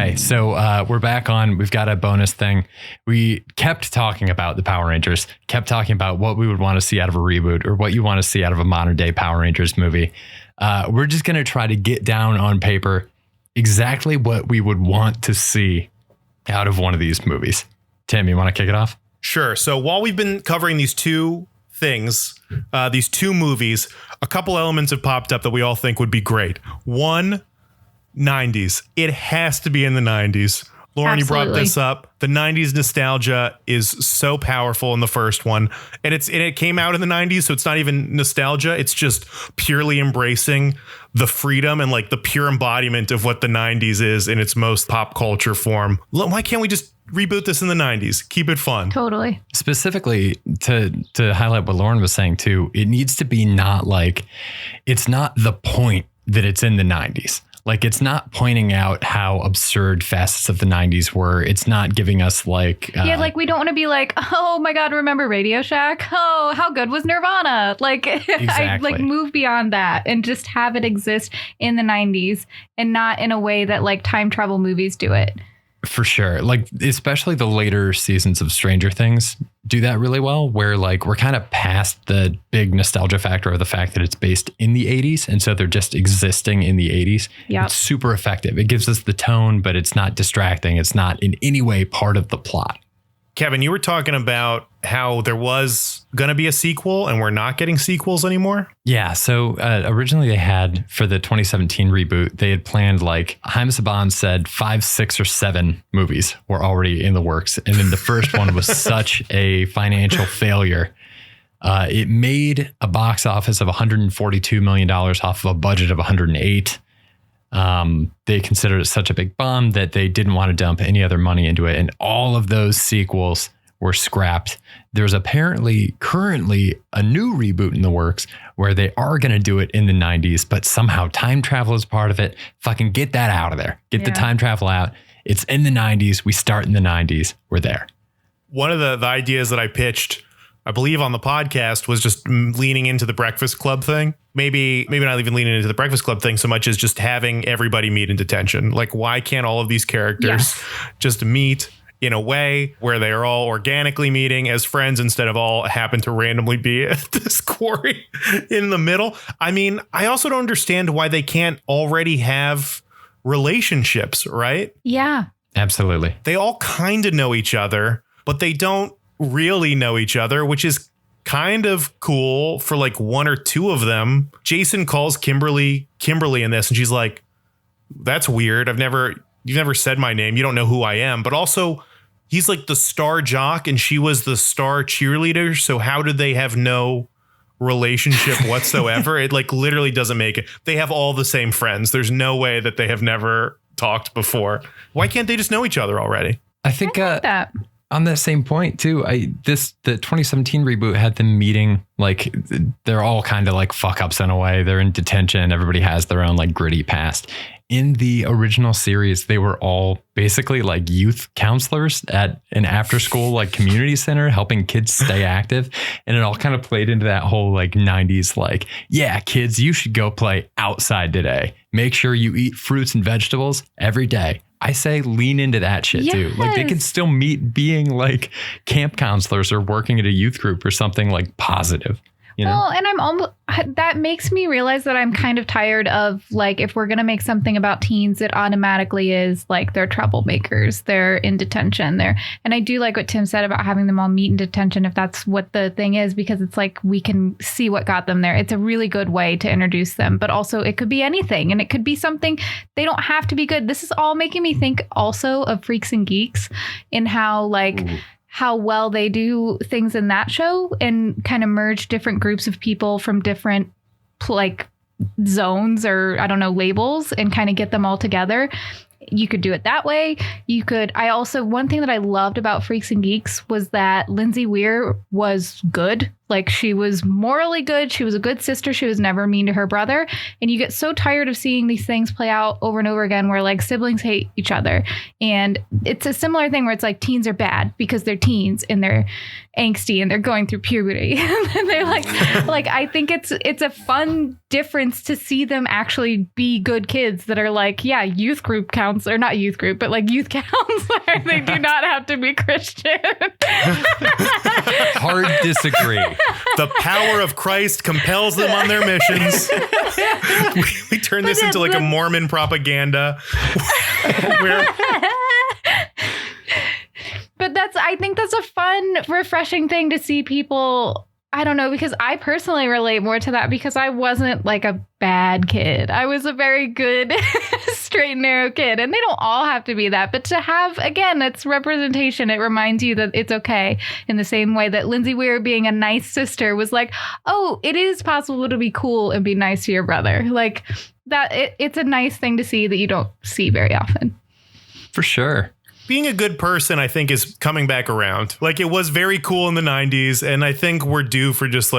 Okay, so we're back on. We've got a bonus thing. We kept talking about the Power Rangers, kept talking about what we would want to see out of a reboot or what you want to see out of a modern day Power Rangers movie. We're just going to try to get down on paper exactly what we would want to see out of one of these movies. Tim, you want to kick it off? Sure. So while we've been covering these two things, these two movies, a couple elements have popped up that we all think would be great. One, 90s. It has to be in the 90s. Lauren, Absolutely. You brought this up. The 90s nostalgia is so powerful in the first one. And it came out in the 90s, so it's not even nostalgia. It's just purely embracing the freedom and like the pure embodiment of what the 90s is in its most pop culture form. Why can't we just reboot this in the 90s? Keep it fun. Totally. Specifically to highlight what Lauren was saying too, it needs to be not like, it's not the point that it's in the 90s. Like, it's not pointing out how absurd facets of the 90s were. It's not giving us like... like, we don't want to be like, oh my God, remember Radio Shack? Oh, how good was Nirvana? Like, Exactly. I move beyond that and just have it exist in the 90s and not in a way that like time travel movies do it. For sure. Like, especially the later seasons of Stranger Things do that really well, where like we're kind of past the big nostalgia factor of the fact that it's based in the 80s. And so they're just existing in the 80s. Yeah. It's super effective. It gives us the tone, but it's not distracting. It's not in any way part of the plot. Kevin, you were talking about how there was going to be a sequel and we're not getting sequels anymore. Yeah. So originally they had, for the 2017 reboot, they had planned, like Haim Saban said, 5, 6 or 7 movies were already in the works. And then the first one was such a financial failure. It made a box office of $142 million off of a budget of 108. They considered it such a big bomb that they didn't want to dump any other money into it. And all of those sequels were scrapped. There's apparently currently a new reboot in the works where they are going to do it in the 90s, but somehow time travel is part of it. Fucking get that out of there. Get the time travel out. It's in the 90s. We start in the 90s. We're there. One of the ideas that I pitched, I believe on the podcast, was just leaning into the Breakfast Club thing. Maybe not even leaning into the Breakfast Club thing so much as just having everybody meet in detention. Like, why can't all of these characters just meet in a way where they are all organically meeting as friends instead of all happen to randomly be at this quarry in the middle? I mean, I also don't understand why they can't already have relationships, right? Yeah. Absolutely. They all kind of know each other, but they don't really know each other, which is kind of cool for like one or two of them. Jason calls Kimberly in this, and she's like, that's weird. You've never said my name. You don't know who I am. But also, he's like the star jock and she was the star cheerleader. So how did they have no relationship whatsoever? It like literally doesn't make it. They have all the same friends. There's no way that they have never talked before. Why can't they just know each other already? I think that. On that same point too, the 2017 reboot had them meeting, like they're all kind of like fuck ups in a way. They're in detention. Everybody has their own like gritty past. In the original series, they were all basically like youth counselors at an after school like community center, helping kids stay active. And it all kind of played into that whole like 90s, like, yeah, kids, you should go play outside today. Make sure you eat fruits and vegetables every day. I say lean into that shit too. Like, they can still meet being like camp counselors or working at a youth group or something like positive. You know? Well, and I'm almost, that makes me realize that I'm kind of tired of like, if we're going to make something about teens, it automatically is like they're troublemakers, they're in detention, and I do like what Tim said about having them all meet in detention if that's what the thing is, because it's like we can see what got them there. It's a really good way to introduce them, but also it could be anything, and it could be something. They don't have to be good. This is all making me think also of Freaks and Geeks in how like how well they do things in that show and kind of merge different groups of people from different like zones or I don't know, labels, and kind of get them all together. You could do it that way. You could. One thing that I loved about Freaks and Geeks was that Lindsay Weir was good. Like, she was morally good. She was a good sister. She was never mean to her brother. And you get so tired of seeing these things play out over and over again where like siblings hate each other. And it's a similar thing where it's like teens are bad because they're teens and they're angsty and they're going through puberty. And they're like I think it's a fun difference to see them actually be good kids that are like, yeah, youth group counselor, not youth group, but like youth counselor. They do not have to be Christian. Hard disagree. The power of Christ compels them on their missions. We turn this into like a Mormon propaganda. Where But I think that's a fun, refreshing thing to see people. I don't know, because I personally relate more to that because I wasn't like a bad kid. I was a very good, straight and narrow kid. And they don't all have to be that. But to have, again, it's representation. It reminds you that it's okay, in the same way that Lindsay Weir being a nice sister was like, oh, it is possible to be cool and be nice to your brother. Like that, it's a nice thing to see that you don't see very often. For sure. being a good person, I think, is coming back around. Like, it was very cool in the 90s, and I think we're due for just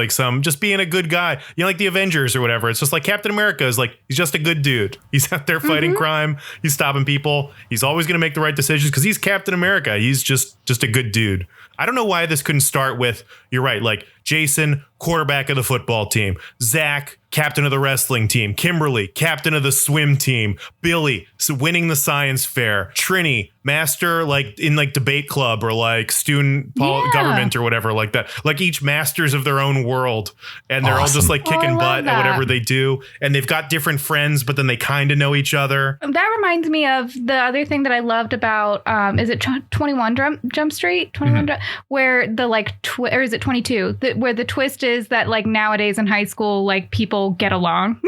being a good guy. You know, like the Avengers or whatever. It's just like Captain America is like, he's just a good dude. He's out there fighting crime. He's stopping people. He's always going to make the right decisions because he's Captain America. He's just a good dude. I don't know why this couldn't start with, you're right, like Jason, quarterback of the football team, Zach, captain of the wrestling team, Kimberly, captain of the swim team, Billy, winning the science fair, Trini, master like in like debate club or like student government or whatever like that. Like each masters of their own world, and they're all just like kicking butt at whatever they do, and they've got different friends, but then they kind of know each other. That reminds me of the other thing that I loved about is it 21 Jump Street 21 where the like or is it 22 where the twist is that like nowadays in high school like people get along.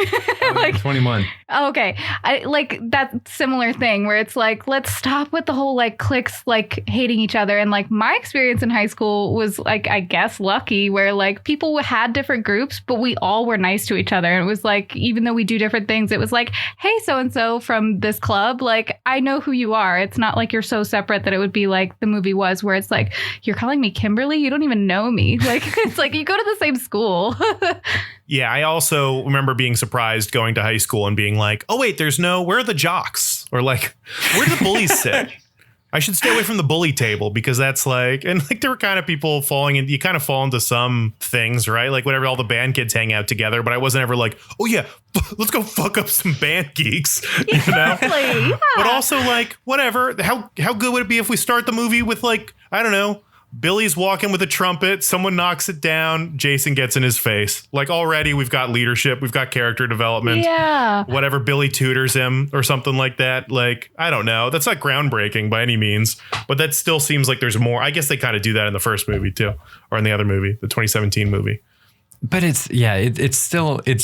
Like 21. Okay. I like that similar thing where it's like, let's stop with the whole like cliques like hating each other. And like my experience in high school was like, I guess lucky, where like people had different groups, but we all were nice to each other. And it was like, even though we do different things, it was like, hey, so-and-so from this club, like I know who you are. It's not like you're so separate that it would be like the movie was, where it's like, you're calling me Kimberly? You don't even know me. Like, it's like you go to the same school. Yeah, I also remember being surprised going to high school and being like, oh, wait, where are the jocks? Or like, where do the bullies sit? I should stay away from the bully table because that's like, and like there were kind of people falling in, you kind of fall into some things, right? Like whenever all the band kids hang out together, but I wasn't ever like, oh yeah, let's go fuck up some band geeks, you know? Yeah. But also like, whatever, how good would it be if we start the movie with like, I don't know, Billy's walking with a trumpet. Someone knocks it down. Jason gets in his face. Like already we've got leadership. We've got character development. Yeah. Whatever. Billy tutors him or something like that. Like, I don't know. That's not groundbreaking by any means, but that still seems like there's more. I guess they kind of do that in the first movie too, or in the other movie, the 2017 movie. But it's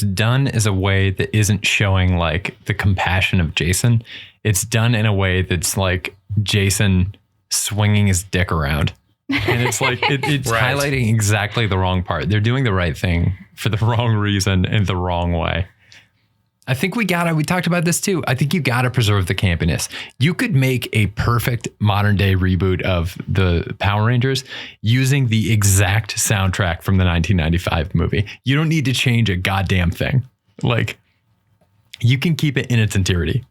done as a way that isn't showing like the compassion of Jason. It's done in a way that's like Jason swinging his dick around. And it's like it's right. Highlighting exactly the wrong part. They're doing the right thing for the wrong reason in the wrong way. I think we talked about this too. I think you got to preserve the campiness. You could make a perfect modern day reboot of the Power Rangers using the exact soundtrack from the 1995 movie. You don't need to change a goddamn thing. Like, you can keep it in its entirety.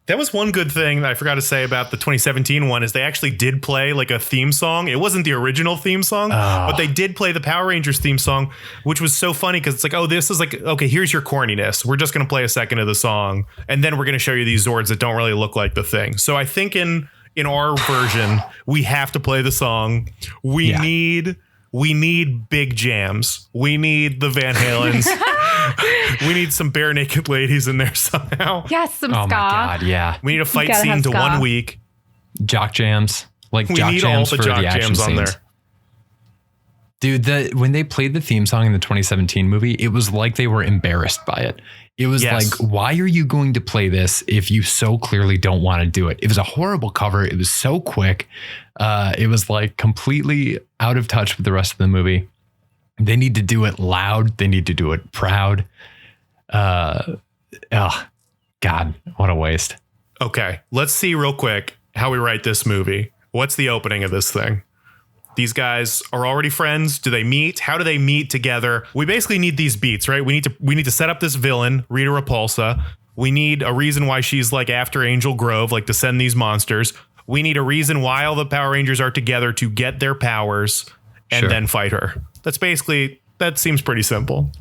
That was one good thing that I forgot to say about the 2017 one is they actually did play like a theme song. It wasn't the original theme song, but they did play the Power Rangers theme song, which was so funny because it's like, oh, this is like, okay, here's your corniness. We're just going to play a second of the song, and then we're going to show you these Zords that don't really look like the thing. So I think in our version, we have to play the song. We need big jams. We need the Van Halens. We need some bare naked ladies in there somehow. Yes, some ska. Oh my God, yeah. We need a fight scene to 1 week. Jock jams. Like we jock need jams all the for jock the action jams on scenes. there. Dude, when they played the theme song in the 2017 movie, it was like they were embarrassed by it. It was like, why are you going to play this if you so clearly don't want to do it? It was a horrible cover. It was so quick. It was like completely out of touch with the rest of the movie. They need to do it loud. They need to do it proud. God, what a waste. Okay, let's see real quick how we write this movie. What's the opening of this thing? These guys are already friends. Do they meet? How do they meet together? We basically need these beats, right? We need to set up this villain, Rita Repulsa. We need a reason why she's like after Angel Grove, like to send these monsters. We need a reason why all the Power Rangers are together to get their powers and then fight her. That seems pretty simple.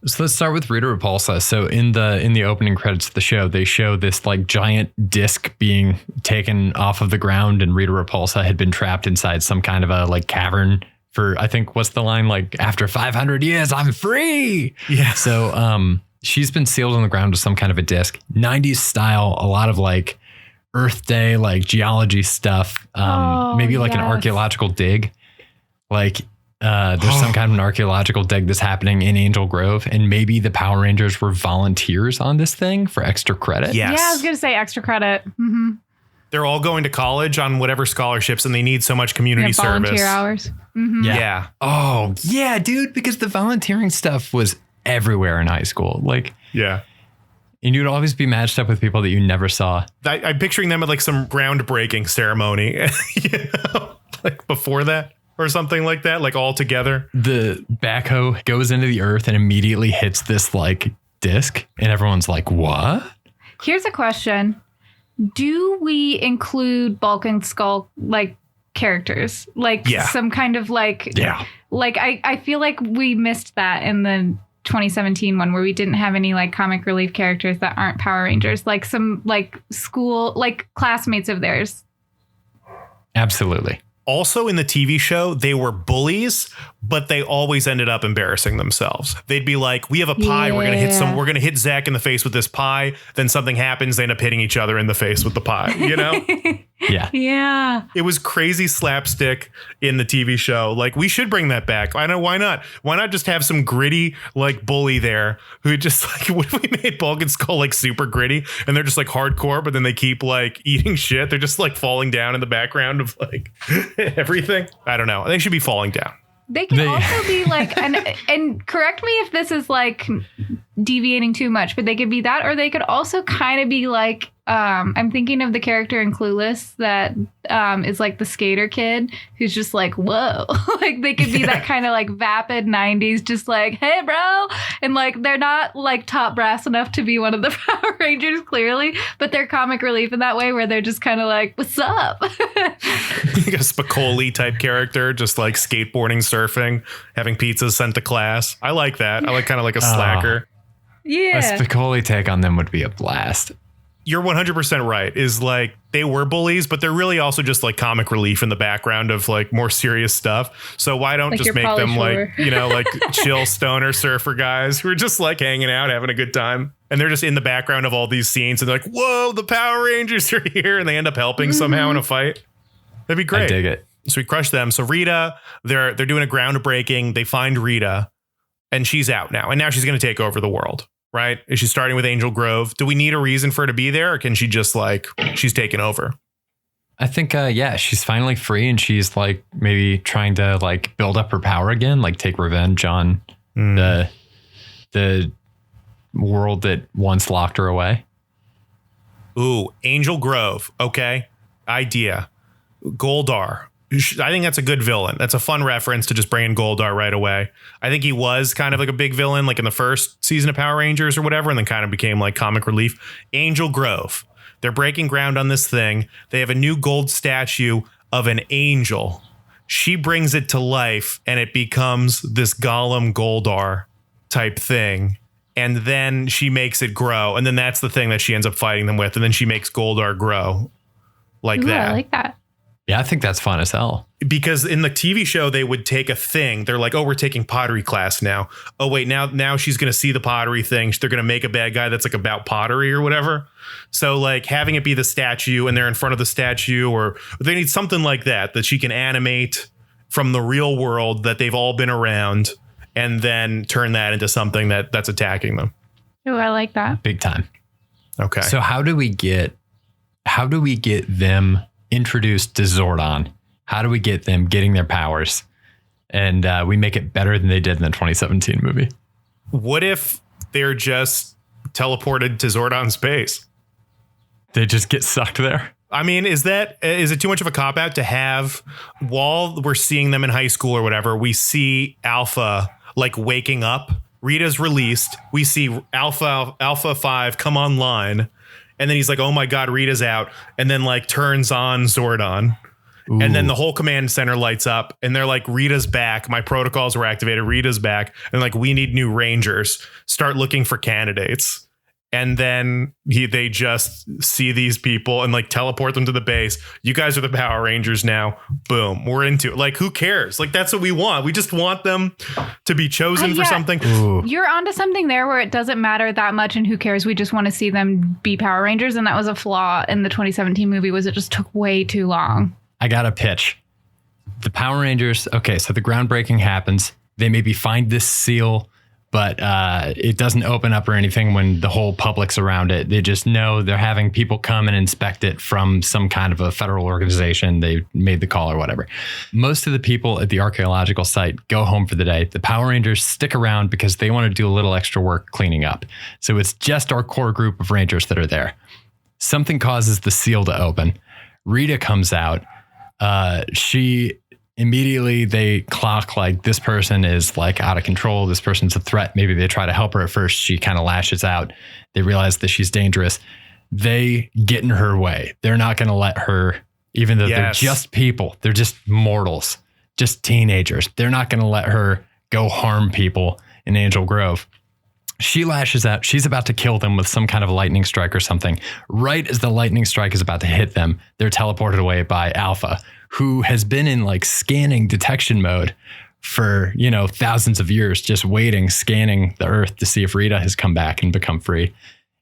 So let's start with Rita Repulsa. So in the opening credits of the show, they show this like giant disc being taken off of the ground, and Rita Repulsa had been trapped inside some kind of a like cavern for, I think, what's the line, like, after 500 years, I'm free. Yeah. So she's been sealed on the ground with some kind of a disc, 90s style, a lot of like Earth Day, like geology stuff, maybe like an archaeological dig. Like there's some kind of an archaeological dig that's happening in Angel Grove, and maybe the Power Rangers were volunteers on this thing for extra credit. Yes. Yeah, I was going to say extra credit. Mm-hmm. They're all going to college on whatever scholarships, and they need so much community service. Volunteer hours. Mm-hmm. Yeah. Oh, yeah, dude, because the volunteering stuff was everywhere in high school. Like, yeah. And you'd always be matched up with people that you never saw. I'm picturing them at like some groundbreaking ceremony, like before that or something like that, like all together. The backhoe goes into the earth and immediately hits this like disc, and everyone's like, what? Here's a question. Do we include Bulk and Skull like characters? Like some kind of like, like I feel like we missed that in the 2017 one where we didn't have any like comic relief characters that aren't Power Rangers, like some like school, like classmates of theirs. Absolutely. Also in the TV show, they were bullies, but they always ended up embarrassing themselves. They'd be like, we have a pie. We're going to hit Zach in the face with this pie. Then something happens. They end up hitting each other in the face with the pie, you know? Yeah. Yeah. It was crazy slapstick in the TV show. Like, we should bring that back. I know. Why not? Why not just have some gritty, like, bully there who just like, what if we made Bulk and Skull like super gritty and they're just like hardcore, but then they keep like eating shit. They're just like falling down in the background of like everything. I don't know. They should be falling down. They can also be like, and correct me if this is like deviating too much, but they could be that, or they could also kind of be like, I'm thinking of the character in Clueless that is like the skater kid who's just like, whoa, like they could be that kind of like vapid 90s, just like, hey, bro. And like, they're not like top brass enough to be one of the Power Rangers, clearly, but they're comic relief in that way where they're just kind of like, what's up? Like a Spicoli type character, just like skateboarding, surfing, having pizzas sent to class. I like that. I like kind of like a slacker. Yeah. A Spicoli take on them would be a blast. You're 100% right. Is like they were bullies, but they're really also just like comic relief in the background of like more serious stuff. So why don't like just make them like, you know, like chill stoner surfer guys who are just like hanging out, having a good time. And they're just in the background of all these scenes and they're like, whoa, the Power Rangers are here. And they end up helping somehow in a fight. That'd be great. I dig it. So we crush them. So Rita, they're doing a groundbreaking. They find Rita and she's out now. And now she's going to take over the world. Right? Is she starting with Angel Grove? Do we need a reason for her to be there? Or can she just like, she's taken over? I think, she's finally free and she's like maybe trying to like build up her power again, like take revenge on the world that once locked her away. Ooh, Angel Grove. Okay. Idea. Goldar. I think that's a good villain. That's a fun reference to just bring in Goldar right away. I think he was kind of like a big villain, like in the first season of Power Rangers or whatever, and then kind of became like comic relief. Angel Grove. They're breaking ground on this thing. They have a new gold statue of an angel. She brings it to life and it becomes this Gollum Goldar type thing. And then she makes it grow. And then that's the thing that she ends up fighting them with. And then she makes Goldar grow like that. I like that. Yeah, I think that's fun as hell. Because in the TV show, they would take a thing. They're like, oh, we're taking pottery class now. Oh, wait, now she's going to see the pottery thing. They're going to make a bad guy that's like about pottery or whatever. So like having it be the statue and they're in front of the statue, or they need something like that she can animate from the real world that they've all been around and then turn that into something that's attacking them. Oh, I like that. Big time. Okay. So how do we get them introduced to Zordon? How do we get them getting their powers? And we make it better than they did in the 2017 movie. What if they're just teleported to Zordon space? They just get sucked there. I mean, is it too much of a cop out to have, while we're seeing them in high school or whatever, we see Alpha like waking up, Rita's released, we see Alpha 5 come online, and then he's like, oh my God, Rita's out, and then like turns on Zordon. Ooh. And then the whole command center lights up and they're like, Rita's back. My protocols were activated. Rita's back. And like, we need new Rangers. Start looking for candidates. And then they just see these people and like teleport them to the base. You guys are the Power Rangers now. Boom. We're into it. Like, who cares? Like, that's what we want. We just want them to be chosen for something. Ooh. You're onto something there where it doesn't matter that much and who cares. We just want to see them be Power Rangers. And that was a flaw in the 2017 movie, was it just took way too long. I got a pitch. The Power Rangers. Okay, so the groundbreaking happens. They maybe find this seal, but it doesn't open up or anything when the whole public's around it. They just know they're having people come and inspect it from some kind of a federal organization. They made the call or whatever. Most of the people at the archaeological site go home for the day. The Power Rangers stick around because they want to do a little extra work cleaning up. So it's just our core group of Rangers that are there. Something causes the seal to open. Rita comes out. She immediately, they clock like this person is like out of control. This person's a threat. Maybe they try to help her at first. She kind of lashes out. They realize that she's dangerous. They get in her way. They're not going to let her, even though they're just people. They're just mortals, just teenagers. They're not going to let her go harm people in Angel Grove. She lashes out. She's about to kill them with some kind of lightning strike or something. Right as the lightning strike is about to hit them, they're teleported away by Alpha, who has been in like scanning detection mode for, thousands of years, just waiting, scanning the Earth to see if Rita has come back and become free,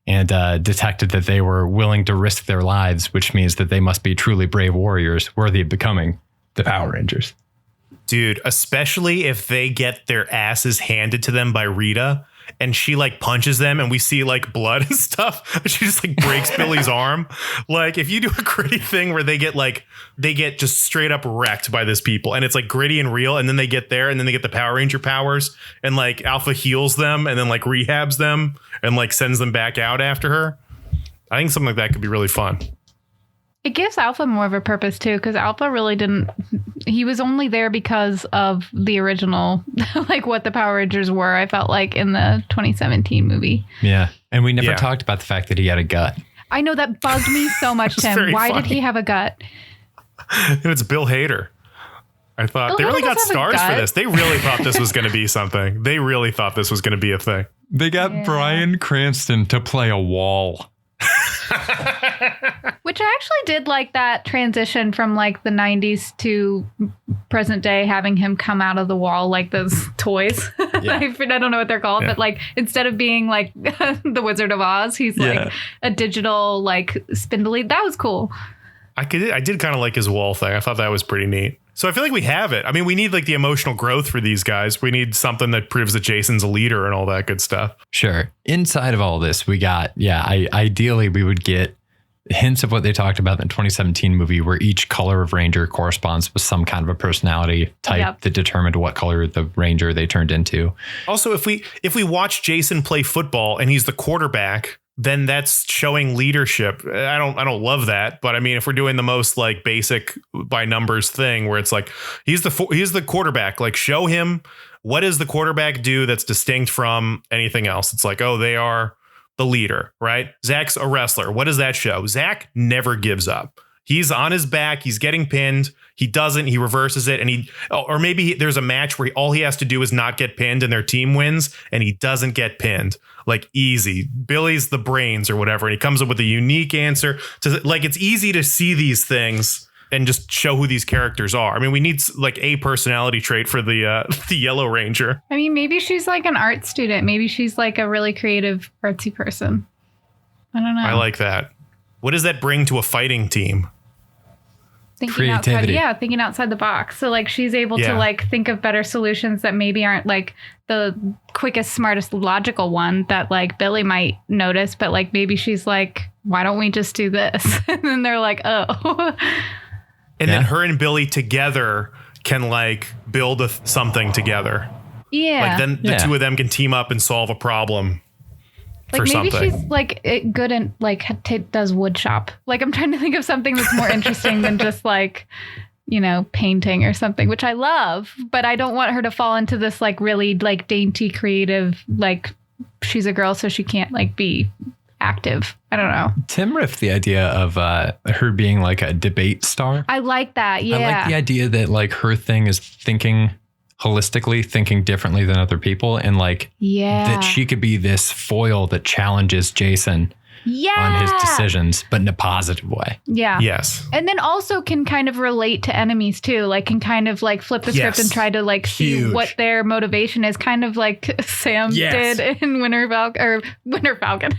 and detected that they were willing to risk their lives, which means that they must be truly brave warriors worthy of becoming the Power Rangers. Dude, especially if they get their asses handed to them by Rita, and she like punches them and we see like blood and stuff. She just like breaks Billy's arm. Like, if you do a gritty thing where they get just straight up wrecked by this people, and it's like gritty and real, and then they get there and then they get the Power Ranger powers, and like Alpha heals them and then like rehabs them and like sends them back out after her. I think something like that could be really fun. It gives Alpha more of a purpose, too, because Alpha really didn't... He was only there because of the original, like what the Power Rangers were, I felt like, in the 2017 movie. Yeah. And we never talked about the fact that he had a gut. I know, that bugged me so much, Tim. Why did he have a gut? And it's Bill Hader. I thought they really got stars for this. They really thought this was going to be something. They really thought this was going to be a thing. They got Bryan Cranston to play a wall. Which I actually did like that transition from like the 90s to present day, having him come out of the wall like those toys. Yeah. I don't know what they're called, but like instead of being like the Wizard of Oz, he's like a digital like spindly. That was cool. I did kind of like his wall thing. I thought that was pretty neat. So I feel like we have it. I mean, we need like the emotional growth for these guys. We need something that proves that Jason's a leader and all that good stuff. Sure. Inside of all this, we got, ideally we would get hints of what they talked about in the 2017 movie, where each color of Ranger corresponds with some kind of a personality type that determined what color the Ranger they turned into. Also, if we watch Jason play football and he's the quarterback, then that's showing leadership. I don't love that, but I mean, if we're doing the most like basic by numbers thing, where it's like he's the quarterback, like show him what does the quarterback do that's distinct from anything else. It's like, oh, they are the leader, right? Zach's a wrestler. What does that show? Zach never gives up. He's on his back. He's getting pinned. He doesn't. He reverses it. And or maybe there's a match where all he has to do is not get pinned and their team wins, and he doesn't get pinned. Like, easy. Billy's the brains or whatever. And he comes up with a unique answer to, like, it's easy to see these things and just show who these characters are. I mean, we need like a personality trait for the Yellow Ranger. I mean, maybe she's like an art student. Maybe she's like a really creative, artsy person. I don't know. I like that. What does that bring to a fighting team? Creativity. Thinking outside the box. So like she's able to like think of better solutions that maybe aren't like the quickest, smartest, logical one that like Billy might notice, but like maybe she's like, why don't we just do this? And then they're like, oh. And then her and Billy together can like build something together. Yeah. Like then the two of them can team up and solve a problem Like for maybe something. she's like good and like does wood shop. Like I'm trying to think of something that's more interesting than just like, painting or something, which I love, but I don't want her to fall into this like really like dainty creative, like she's a girl so she can't like be active. I don't know. Tim riffed the idea of her being like a debate star. I like that. Yeah. I like the idea that like her thing is thinking holistically, thinking differently than other people, and like that she could be this foil that challenges Jason on his decisions, but in a positive way. Yeah. Yes. And then also can kind of relate to enemies too. Like can kind of like flip the script and try to like see what their motivation is. Kind of like Sam did in Winter Falcon.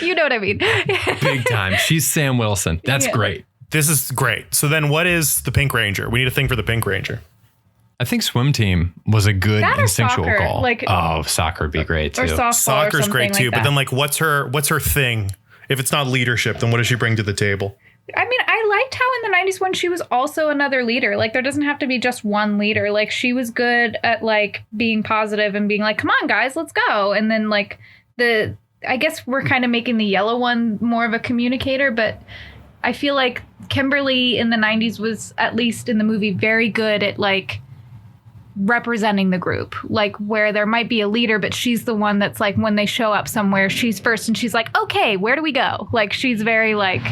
You know what I mean? Big time. She's Sam Wilson. That's great. This is great. So then what is the Pink Ranger? We need a thing for the Pink Ranger. I think swim team was a good that instinctual soccer, call. like, soccer would be great too. Or softball Soccer's or great too, like but then like what's her thing? If it's not leadership, then what does she bring to the table? I mean, I liked how in the 90s when she was also another leader. Like there doesn't have to be just one leader. Like she was good at like being positive and being like, come on guys, let's go. And then like I guess we're kind of making the yellow one more of a communicator, but I feel like Kimberly in the 90s was, at least in the movie, very good at like representing the group, like where there might be a leader, but she's the one that's like when they show up somewhere, she's first and she's like, okay, where do we go? Like she's very like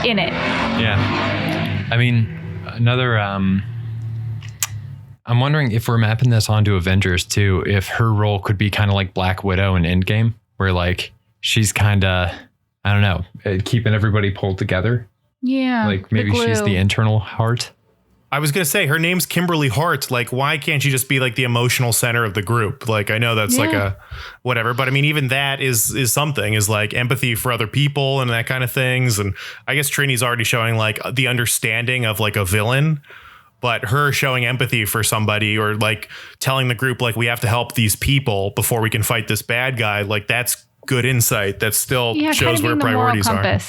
in it. Yeah. I mean, another, I'm wondering if we're mapping this onto Avengers too, if her role could be kind of like Black Widow in Endgame, where like she's kind of, I don't know, keeping everybody pulled together. Yeah. Like maybe she's the internal heart. I was going to say her name's Kimberly Hart. Like, why can't she just be like the emotional center of the group? Like, I know that's like a whatever, but I mean, even that is something, is like empathy for other people and that kind of things. And I guess Trini's already showing like the understanding of like a villain, but her showing empathy for somebody or like telling the group, like, we have to help these people before we can fight this bad guy. Like, that's good insight. That still shows what her priorities are.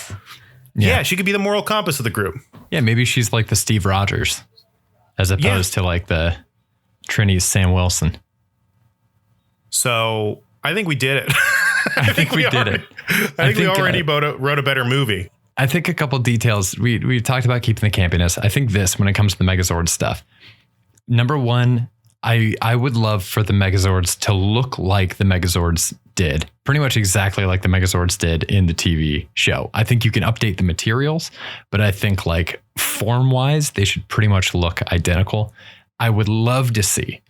Yeah, she could be the moral compass of the group. Yeah, maybe she's like the Steve Rogers as opposed to like the Trini's Sam Wilson. So I think we did it. I think we did it. I think we already wrote a better movie. I think a couple details. We talked about keeping the campiness. I think this, when it comes to the Megazord stuff, number one, I would love for the Megazords to look like the Megazords did, pretty much exactly like the Megazords did in the TV show. I think you can update the materials, but I think like form wise, they should pretty much look identical. I would love to see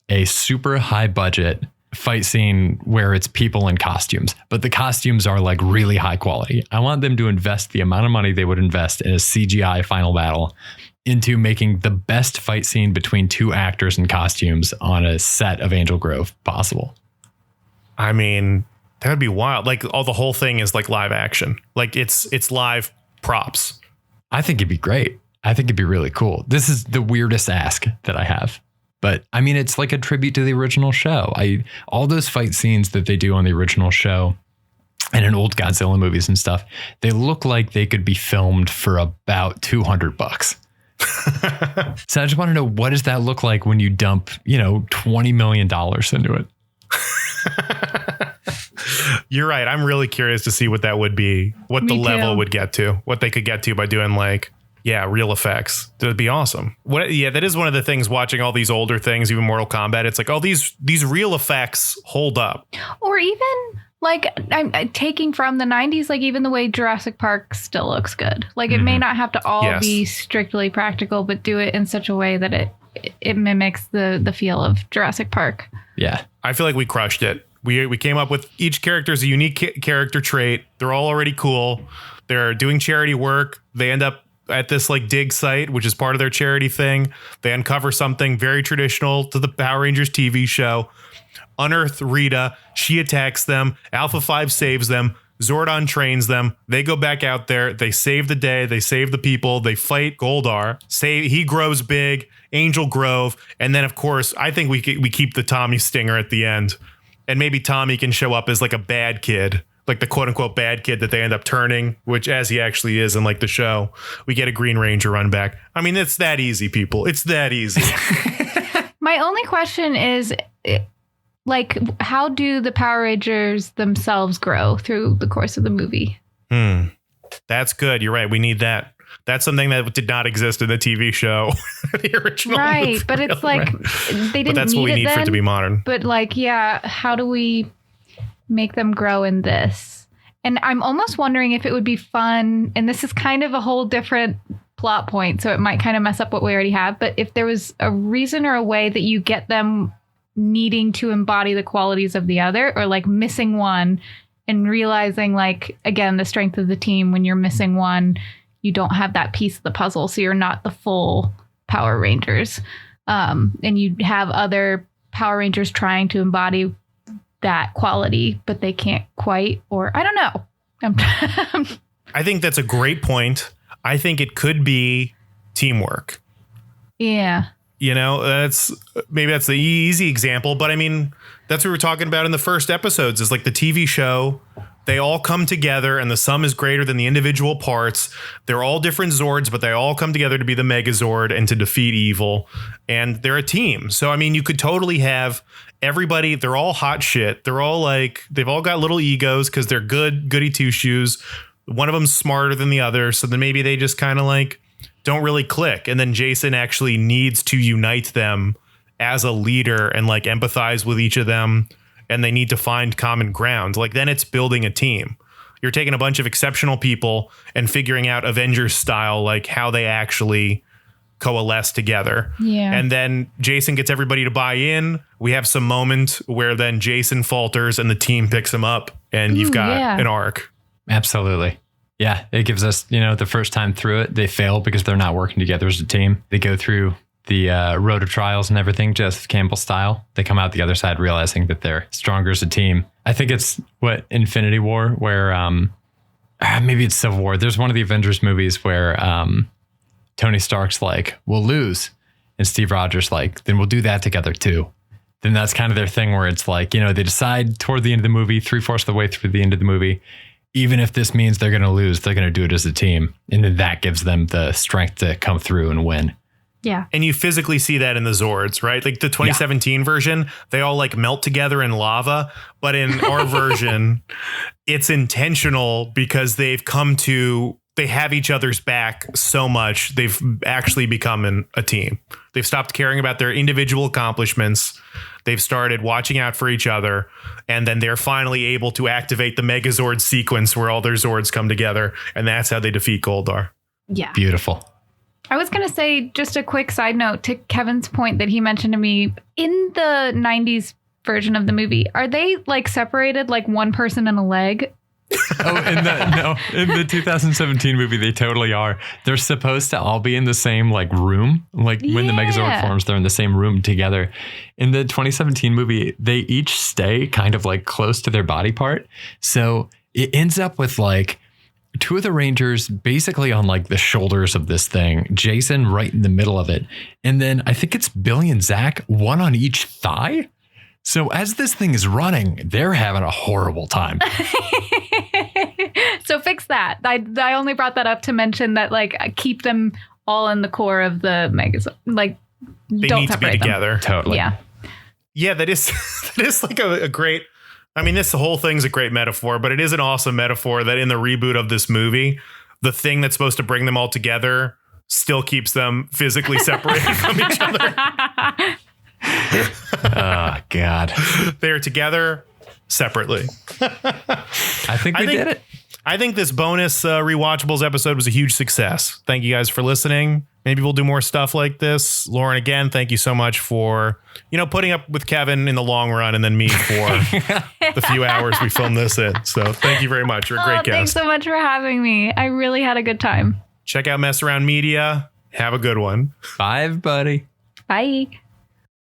a super high budget fight scene where it's people in costumes, but the costumes are like really high quality. I want them to invest the amount of money they would invest in a CGI final battle into making the best fight scene between two actors in costumes on a set of Angel Grove possible. I mean, that would be wild. Like, the whole thing is like live action. Like it's live props. I think it'd be great. I think it'd be really cool. This is the weirdest ask that I have. But I mean, it's like a tribute to the original show. All those fight scenes that they do on the original show and in old Godzilla movies and stuff, they look like they could be filmed for about $200. So I just want to know, what does that look like when you dump, $20 million into it? You're right. I'm really curious to see what that would be, what the level would get to, what they could get to by doing like, real effects. That would be awesome. That is one of the things watching all these older things, even Mortal Kombat. It's like, oh, these real effects hold up. Or even like I'm taking from the 90s, like even the way Jurassic Park still looks good. Like it may not have to all be strictly practical, but do it in such a way that it mimics the feel of Jurassic Park. Yeah. I feel like we crushed it. We came up with each character's a unique character trait. They're all already cool. They're doing charity work. They end up at this like dig site, which is part of their charity thing. They uncover something very traditional to the Power Rangers TV show. Unearth Rita. She attacks them. Alpha 5 saves them. Zordon trains them. They go back out there. They save the day. They save the people. They fight Goldar. He grows big. Angel Grove. And then, of course, I think we keep the Tommy stinger at the end. And maybe Tommy can show up as like a bad kid, like the quote unquote bad kid that they end up turning, which as he actually is in like the show, we get a Green Ranger run back. I mean, it's that easy, people. It's that easy. My only question is, like, how do the Power Rangers themselves grow through the course of the movie? That's good. You're right. We need that. That's something that did not exist in the TV show, the original. Right, but it's like they didn't. But that's what we need for it to be modern. But like, yeah, how do we make them grow in this? And I'm almost wondering if it would be fun. And this is kind of a whole different plot point, so it might kind of mess up what we already have. But if there was a reason or a way that you get them needing to embody the qualities of the other, or like missing one, and realizing, like, again, the strength of the team, when you're missing one, you don't have that piece of the puzzle, so you're not the full Power Rangers. And you have other Power Rangers trying to embody that quality, but they can't quite, or I don't know. I think that's a great point. I think it could be teamwork. Yeah. You know, that's the easy example, but I mean, that's what we were talking about in the first episodes, is like the TV show. They all come together and the sum is greater than the individual parts. They're all different Zords, but they all come together to be the Megazord and to defeat evil. And they're a team. So, I mean, you could totally have everybody. They're all hot shit. They're all like, they've all got little egos because they're goody two shoes. One of them's smarter than the other. So then maybe they just kind of like don't really click. And then Jason actually needs to unite them as a leader and like empathize with each of them. And they need to find common ground. Like, then it's building a team. You're taking a bunch of exceptional people and figuring out Avengers style, like how they actually coalesce together. Yeah. And then Jason gets everybody to buy in. We have some moment where then Jason falters and the team picks him up, and you've got an arc. Absolutely. Yeah. It gives us, the first time through it, they fail because they're not working together as a team. They go through the road of trials and everything, Joseph Campbell style. They come out the other side realizing that they're stronger as a team. I think it's Infinity War, where maybe it's Civil War. There's one of the Avengers movies where Tony Stark's like, we'll lose. And Steve Rogers like, then we'll do that together too. Then that's kind of their thing where it's like, they decide toward the end of the movie, 3/4 of the way through the end of the movie, even if this means they're going to lose, they're going to do it as a team. And then that gives them the strength to come through and win. Yeah. And you physically see that in the Zords, right? Like the 2017 version, they all like melt together in lava. But in our version, it's intentional because they have each other's back so much. They've actually become a team. They've stopped caring about their individual accomplishments. They've started watching out for each other. And then they're finally able to activate the Megazord sequence where all their Zords come together. And that's how they defeat Goldar. Yeah. Beautiful. I was going to say, just a quick side note to Kevin's point that he mentioned to me, in the 90s version of the movie, are they like separated like one person and a leg? In the 2017 movie, they totally are. They're supposed to all be in the same like room. Like when the Megazord forms, they're in the same room together. In the 2017 movie, they each stay kind of like close to their body part. So it ends up with like two of the Rangers basically on like the shoulders of this thing, Jason right in the middle of it. And then I think it's Billy and Zach, one on each thigh. So as this thing is running, they're having a horrible time. So fix that. I only brought that up to mention that, like, keep them all in the core of the Megazord. Like, they don't need to be separate them. together. Totally. Yeah. Yeah, that is like a great, I mean, this whole thing's a great metaphor, but it is an awesome metaphor that in the reboot of this movie, the thing that's supposed to bring them all together still keeps them physically separated from each other. Oh, God. They're together separately. I think we did it. I think this bonus Rewatchables episode was a huge success. Thank you guys for listening. Maybe we'll do more stuff like this. Lauren, again, thank you so much for, putting up with Kevin in the long run and then me for the few hours we filmed this in. So thank you very much. You're a great guest. Thanks so much for having me. I really had a good time. Check out Mess Around Media. Have a good one. Bye, buddy. Bye.